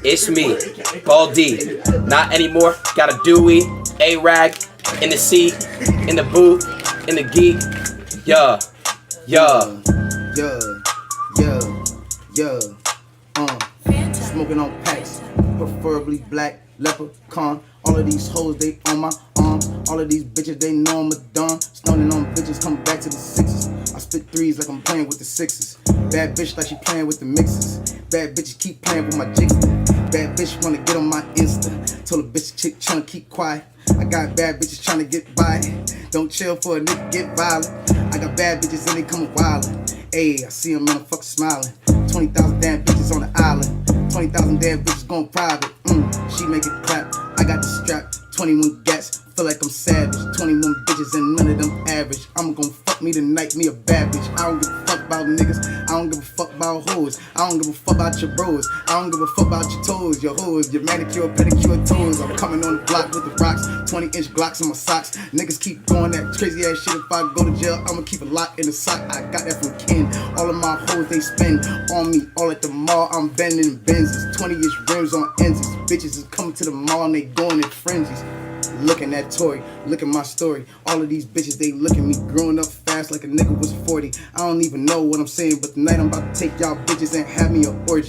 It's me, Ball D. Not anymore. Got a Dewey, A-Rag, in the seat, in the booth, in the geek. Yeah, yeah. Smoking on packs, preferably black, leprechaun. All of these hoes, they on my arms. All of these bitches, they know I'm a don. Stoning on bitches, come back to the sixes. I spit threes like I'm playing with the sixes. Bad bitch like she playing with the mixes. Bad bitches keep playing with my jigs. Bad bitch wanna get on my Insta. Told a bitch chick tryna keep quiet. I got bad bitches tryna get by. Don't chill for a nigga get violent. I got bad bitches and they coming wildin'. Ayy, I see them motherfuckers smiling. 20,000 damn bitches on the island. 20,000 damn bitches going private. She make it clap. I got the strap. 21 gats. Feel like I'm savage. 21 bitches and none of them average. I'm gonna fuck me tonight, me a bad bitch. I don't give a fuck about niggas. I don't give a fuck about hoes. I don't give a fuck about your bros. I don't give a fuck about your toes, your hoes, your manicure, pedicure toes. I'm coming on the block with the rocks. 20-inch Glocks in my socks. Niggas keep doing that crazy ass shit. If I go to jail, I'ma keep it locked in the sock. I got that from Ken. All of my hoes, they spend on me. All at the mall, I'm bending in Benzes. 20-inch rims on Enzes. Bitches is coming to the mall and they going in frenzies. Looking at Tory, look at my story. All of these bitches, they look at me growing up fast like a nigga was 40. I don't even know what I'm saying, but tonight I'm about to take y'all bitches and have me an orgy.